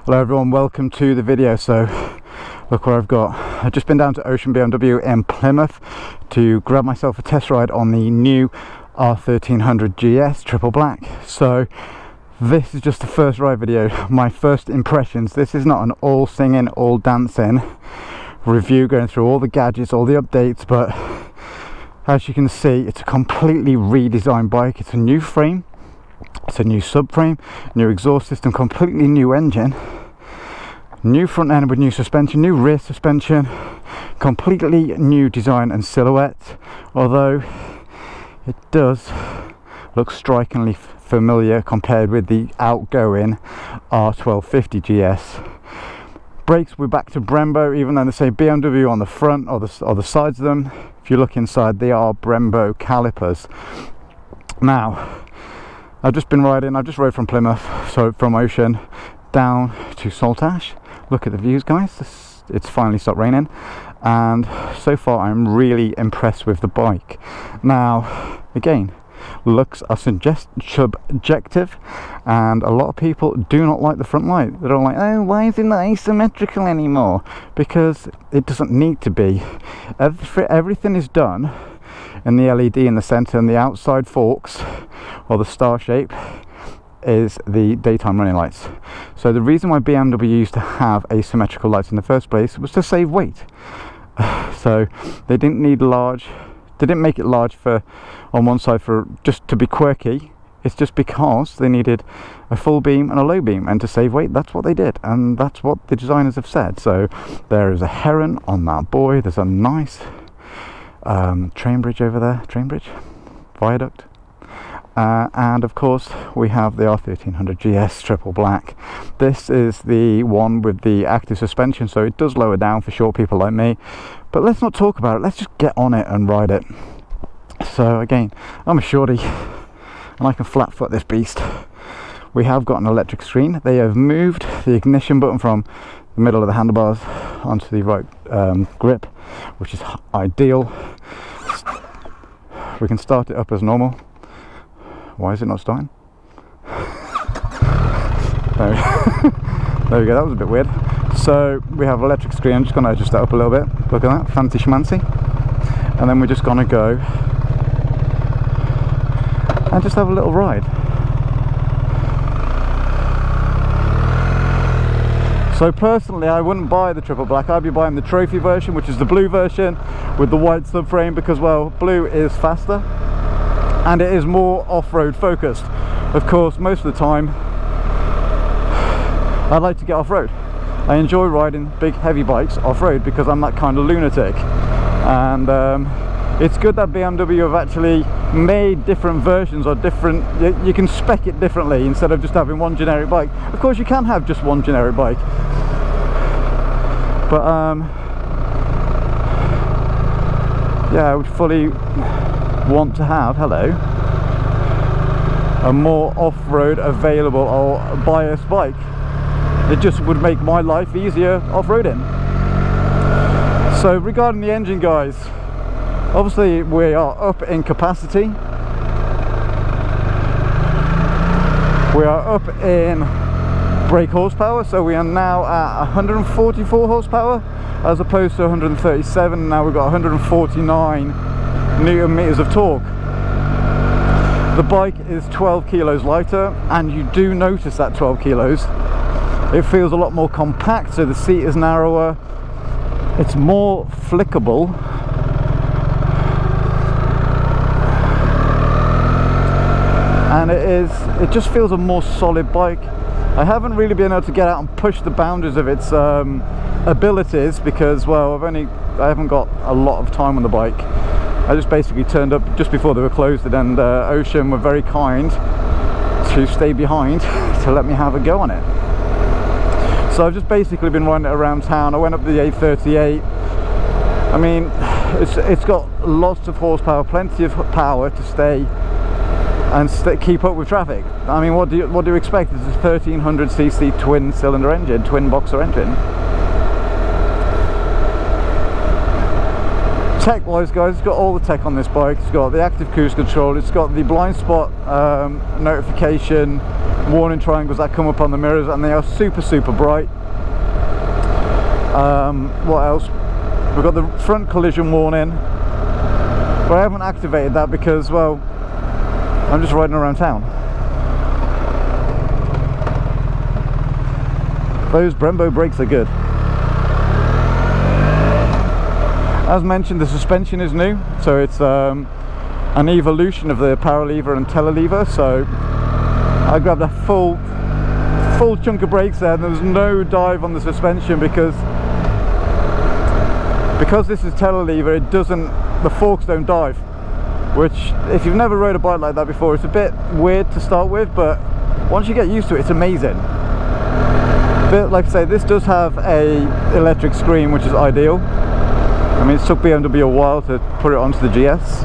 Hello everyone, welcome to the video. So look what I've got. I've just been down to Ocean BMW in Plymouth to grab myself a test ride on the new R1300GS triple black. So this is just the first ride video, my first impressions. This is not an all singing, all dancing review going through all the gadgets, all the updates, but as you can see, it's a completely redesigned bike. It's a new frame, it's a new subframe, new exhaust system, completely new engine, new front end with new suspension, new rear suspension, completely new design and silhouette, although it does look strikingly familiar compared with the outgoing R1300GS. Brakes, we're back to Brembo, even though they say BMW on the front or the sides of them. If you look inside, they are Brembo calipers. Now, I've just been riding, I've just rode from Plymouth, so from Ocean down to Saltash. Look at the views, guys. It's finally stopped raining, and so far I'm really impressed with the bike. Now, again, looks are subjective, and a lot of people do not like the front light. They're all like, oh, why is it not asymmetrical anymore? Because it doesn't need to be. Everything is done in the LED in the center, and the outside forks or the star shape is the daytime running lights. So the reason why BMW used to have asymmetrical lights in the first place was to save weight. So they didn't need large, they didn't make it large for on one side for just to be quirky. It's just because they needed a full beam and a low beam, and to save weight, that's what they did, and that's what the designers have said. So there is a heron on that boy. There's a nice train bridge over there, viaduct, and of course we have the R1300GS triple black. This is the one with the active suspension, so it does lower down for short people like me. But let's not talk about it, let's just get on it and ride it. So again, I'm a shorty and I can flat foot this beast. We have got an electric screen. They have moved the ignition button from the middle of the handlebars onto the right grip, which is ideal. We can start it up as normal. Why is it not starting? There we go, that was a bit weird. So we have electric screen. I'm just going to adjust that up a little bit. Look at that, fancy schmancy. And then we're just going to go and just have a little ride. So personally, I wouldn't buy the triple black. I'd be buying the trophy version, which is the blue version with the white subframe, because, well, blue is faster and it is more off-road focused. Of course, most of the time I like to get off-road. I enjoy riding big heavy bikes off-road because I'm that kind of lunatic. And it's good that BMW have actually made different versions, or different, you can spec it differently instead of just having one generic bike. Of course you can have just one generic bike, but yeah, I would fully want to have, a more off-road available or biased bike. It just would make my life easier off-roading. So regarding the engine, guys, obviously we are up in capacity. We are up in brake horsepower, so we are now at 144 horsepower as opposed to 137. Now we've got 149 newton meters of torque. The bike is 12 kilos lighter, and you do notice that 12 kilos. It feels a lot more compact, so the seat is narrower, it's more flickable, and it just feels a more solid bike. I haven't really been able to get out and push the boundaries of its abilities because, well, I haven't got a lot of time on the bike. I just basically turned up just before they were closed, and Ocean were very kind to stay behind to let me have a go on it. So I've just basically been riding it around town. I went up the A38. I mean, it's got lots of horsepower, plenty of power to stay and keep up with traffic. I mean, what do you expect? It's a 1300cc twin cylinder engine, twin boxer engine. Tech wise, guys, it's got all the tech on this bike. It's got the active cruise control, it's got the blind spot notification, warning triangles that come up on the mirrors, and they are super bright. What else? We've got the front collision warning, but I haven't activated that because, well, I'm just riding around town. Those Brembo brakes are good. As mentioned, the suspension is new, so it's an evolution of the power lever and telelever. So I grabbed a full chunk of brakes there, and there was no dive on the suspension because this is telelever. It doesn't, the forks don't dive, which, if you've never rode a bike like that before, it's a bit weird to start with, but once you get used to it, it's amazing. But like I say, this does have a electric screen, which is ideal. I mean, it took BMW a while to put it onto the GS,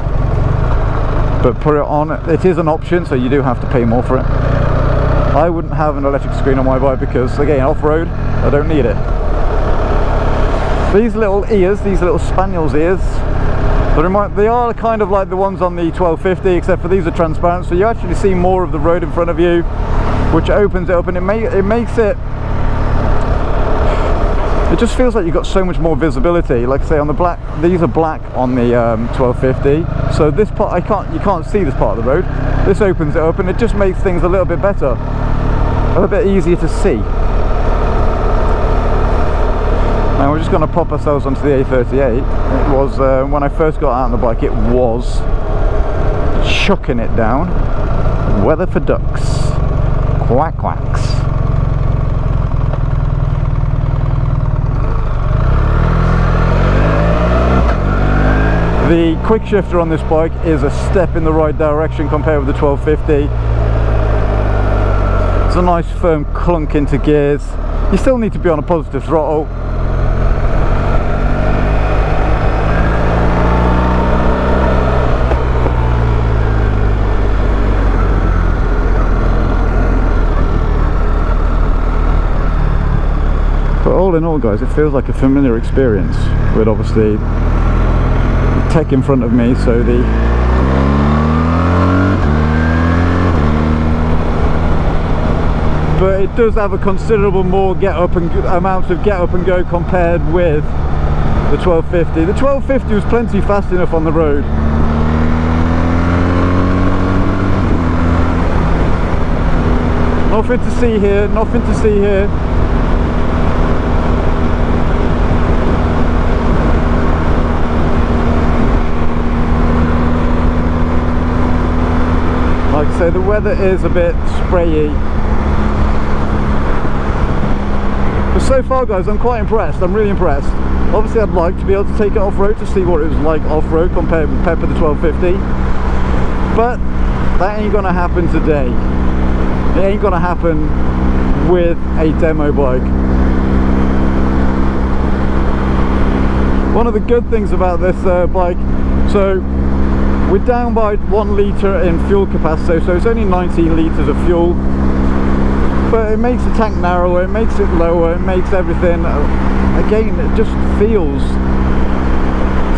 but put it on, it is an option, so you do have to pay more for it. I wouldn't have an electric screen on my bike because, again, off-road, I don't need it. These little ears, these little Spaniel's ears, they are kind of like the ones on the 1250, except for these are transparent, so you actually see more of the road in front of you, which opens it up, and it makes it, it just feels like you've got so much more visibility. Like I say, on the black, these are black on the 1250, so this part, you can't see this part of the road. This opens it up, and it just makes things a little bit better, a little bit easier to see. Now we're just going to pop ourselves onto the A38. It was, when I first got out on the bike, it was chucking it down. Weather for ducks. Quack quacks. The quick shifter on this bike is a step in the right direction compared with the 1250. It's a nice firm clunk into gears. You still need to be on a positive throttle. But all in all, guys, it feels like a familiar experience with obviously tech in front of me, so but it does have a considerable more amount of get up and go compared with the 1250. The 1250 was plenty fast enough on the road. Nothing to see here, nothing to see here. Like I say, the weather is a bit sprayy, but so far, guys, I'm quite impressed. I'm really impressed. Obviously, I'd like to be able to take it off-road to see what it was like off-road compared with the 1250, but that ain't gonna happen today. It ain't gonna happen with a demo bike. One of the good things about this bike, so we're down by 1 litre in fuel capacity, so it's only 19 litres of fuel, but it makes the tank narrower, it makes it lower, it makes everything, again, it just feels,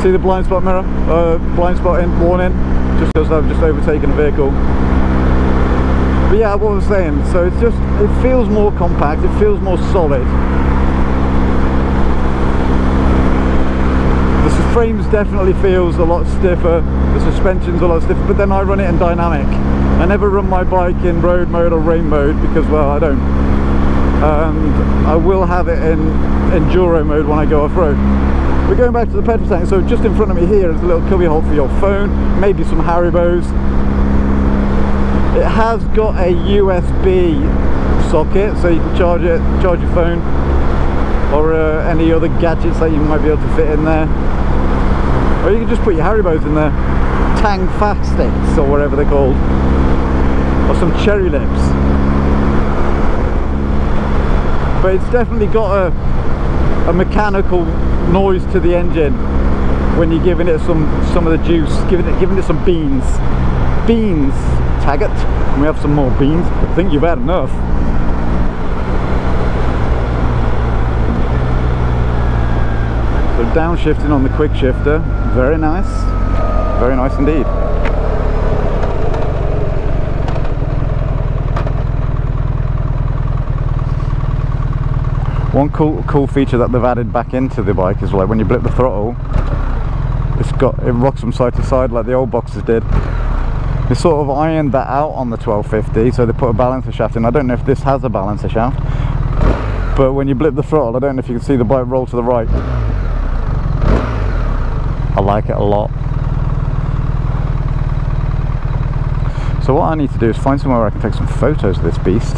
see the blind spot mirror, blind spot warning, just because I've just overtaken a vehicle. But yeah, what I was saying, so it's just, it feels more compact, it feels more solid. The frames definitely feels a lot stiffer, the suspension's a lot stiffer, but then I run it in dynamic. I never run my bike in road mode or rain mode because, well, I don't. And I will have it in enduro mode when I go off-road. We're going back to the petrol tank, so just in front of me here is a little cubby hole for your phone, maybe some Haribos. It has got a USB socket, so you can charge it, charge your phone, or any other gadgets that you might be able to fit in there. Or you can just put your Haribos in there, Tang Fat Sticks or whatever they're called, or some Cherry Lips. But it's definitely got a mechanical noise to the engine when you're giving it some of the juice, giving it some beans. Beans, Taggart. Can we have some more beans? I think you've had enough. So downshifting on the quick shifter, very nice indeed. One cool feature that they've added back into the bike is like when you blip the throttle, it rocks from side to side like the old boxes did. They sort of ironed that out on the 1250, so they put a balancer shaft in. I don't know if this has a balancer shaft, but when you blip the throttle, I don't know if you can see the bike roll to the right. I like it a lot. So what I need to do is find somewhere where I can take some photos of this beast.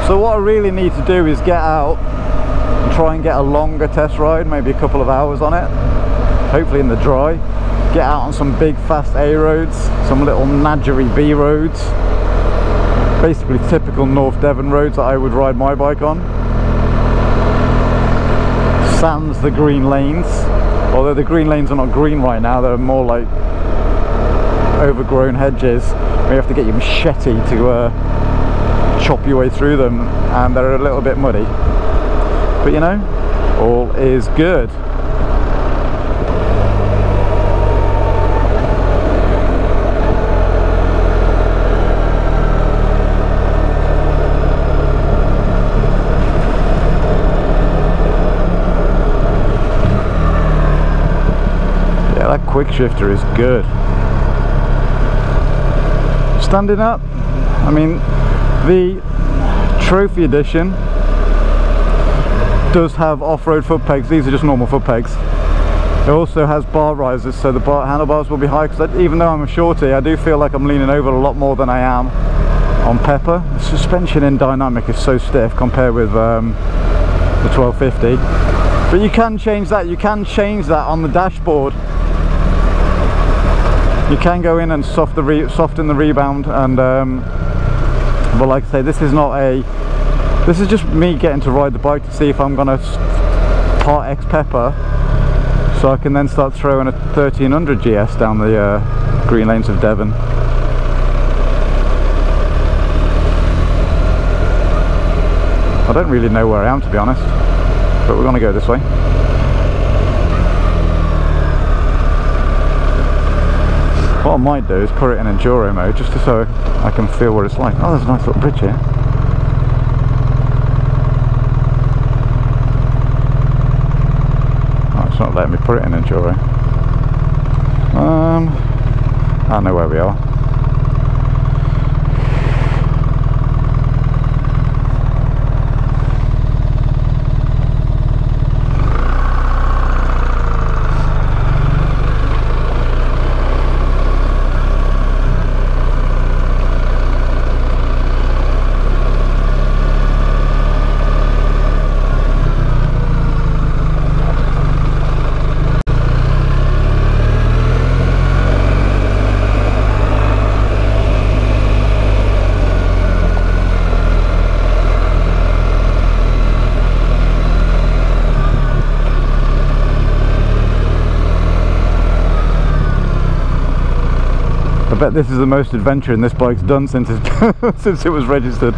So what I really need to do is get out and try and get a longer test ride, maybe a couple of hours on it, hopefully in the dry. Get out on some big fast A roads, some little nadgery B roads, basically typical North Devon roads that I would ride my bike on. Sans the green lanes, although the green lanes are not green right now, they're more like overgrown hedges. You have to get your machete to chop your way through them, and they're a little bit muddy, but you know, all is good. Yeah, that quick shifter is good. Standing up, I mean, the Trophy Edition does have off-road foot pegs. These are just normal foot pegs. It also has bar risers, so the handlebars will be high, because even though I'm a shorty, I do feel like I'm leaning over a lot more than I am on Pepper. The suspension in dynamic is so stiff compared with the 1250. But you can change that. You can change that on the dashboard. You can go in and soften the rebound, and but like I say, this is just me getting to ride the bike to see if I'm gonna part X Pepper, so I can then start throwing a 1300 GS down the green lanes of Devon. I don't really know where I am, to be honest, but we're gonna go this way. What I might do is put it in enduro mode, just so I can feel what it's like. Oh, there's a nice little bridge here. Oh, it's not letting me put it in enduro. I know where we are. I bet this is the most adventuring this bike's done since since it was registered.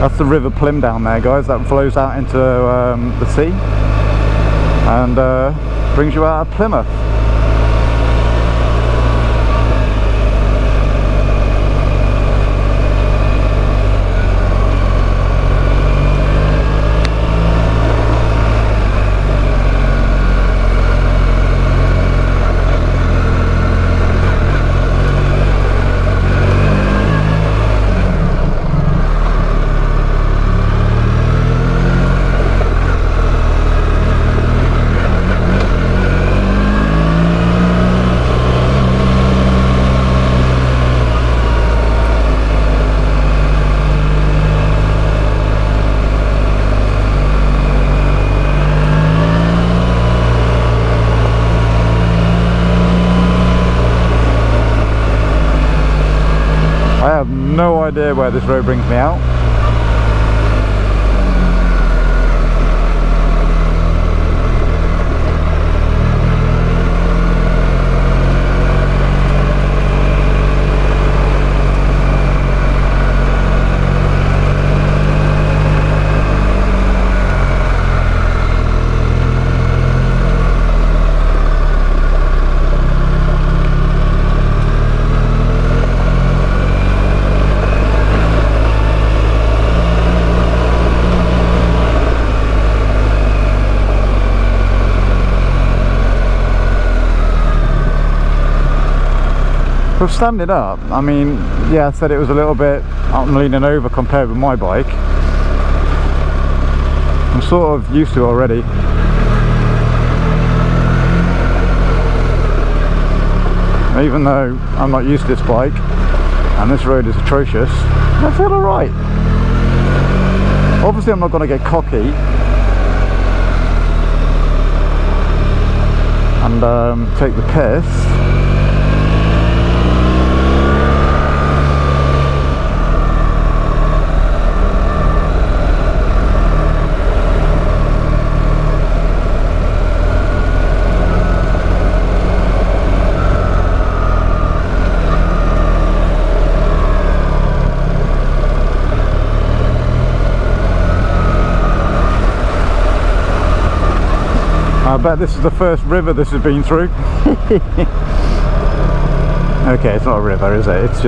That's the River Plym down there, guys. That flows out into the sea and brings you out of Plymouth. I have no idea where this road brings me out. Standing up, I mean, yeah, I said it was a little bit, I'm leaning over compared with my bike. I'm sort of used to it already. Even though I'm not used to this bike and this road is atrocious, I feel alright. Obviously I'm not going to get cocky and take the piss. I bet this is the first river this has been through. Okay, it's not a river, is it? It's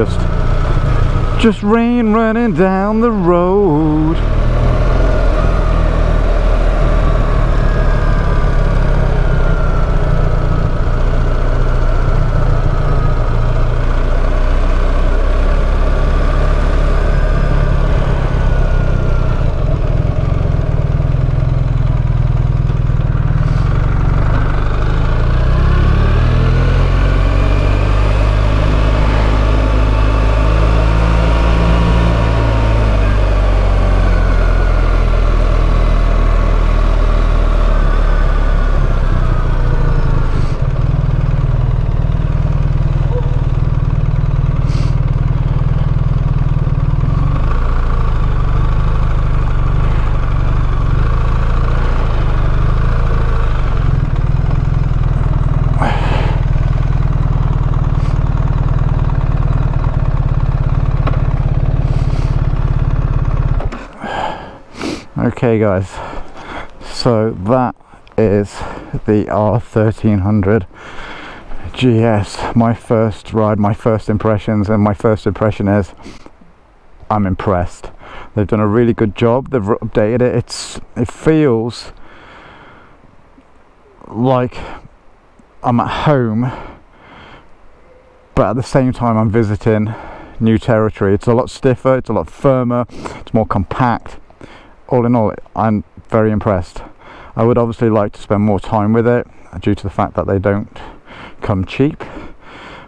just rain running down the road. Okay guys, so that is the R1300GS, my first ride, my first impressions, and my first impression is I'm impressed. They've done a really good job, they've updated it, it feels like I'm at home, but at the same time I'm visiting new territory. It's a lot stiffer, it's a lot firmer, it's more compact. All in all, I'm very impressed. I would obviously like to spend more time with it due to the fact that they don't come cheap,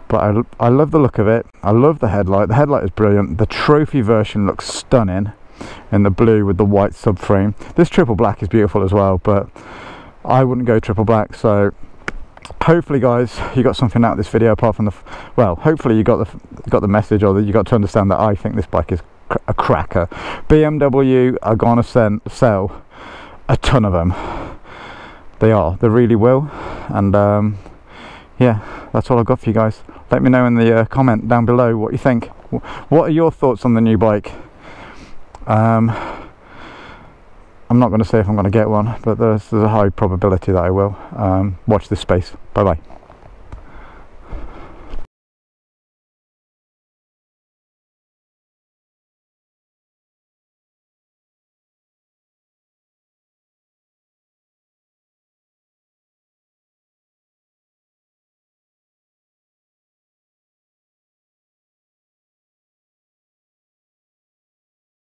but I love the look of it. I love the headlight. The headlight is brilliant. The trophy version looks stunning in the blue with the white subframe. This triple black is beautiful as well, but I wouldn't go triple black. So hopefully guys, you got something out of this video apart from the well, hopefully you got the message, or that you got to understand that I think this bike is a cracker. BMW are gonna sell a ton of them. They really will. And yeah, that's all I've got for you guys. Let me know in the comment down below what you think. What are your thoughts on the new bike? I'm not going to say if I'm going to get one, but there's a high probability that I will. Watch this space. Bye bye.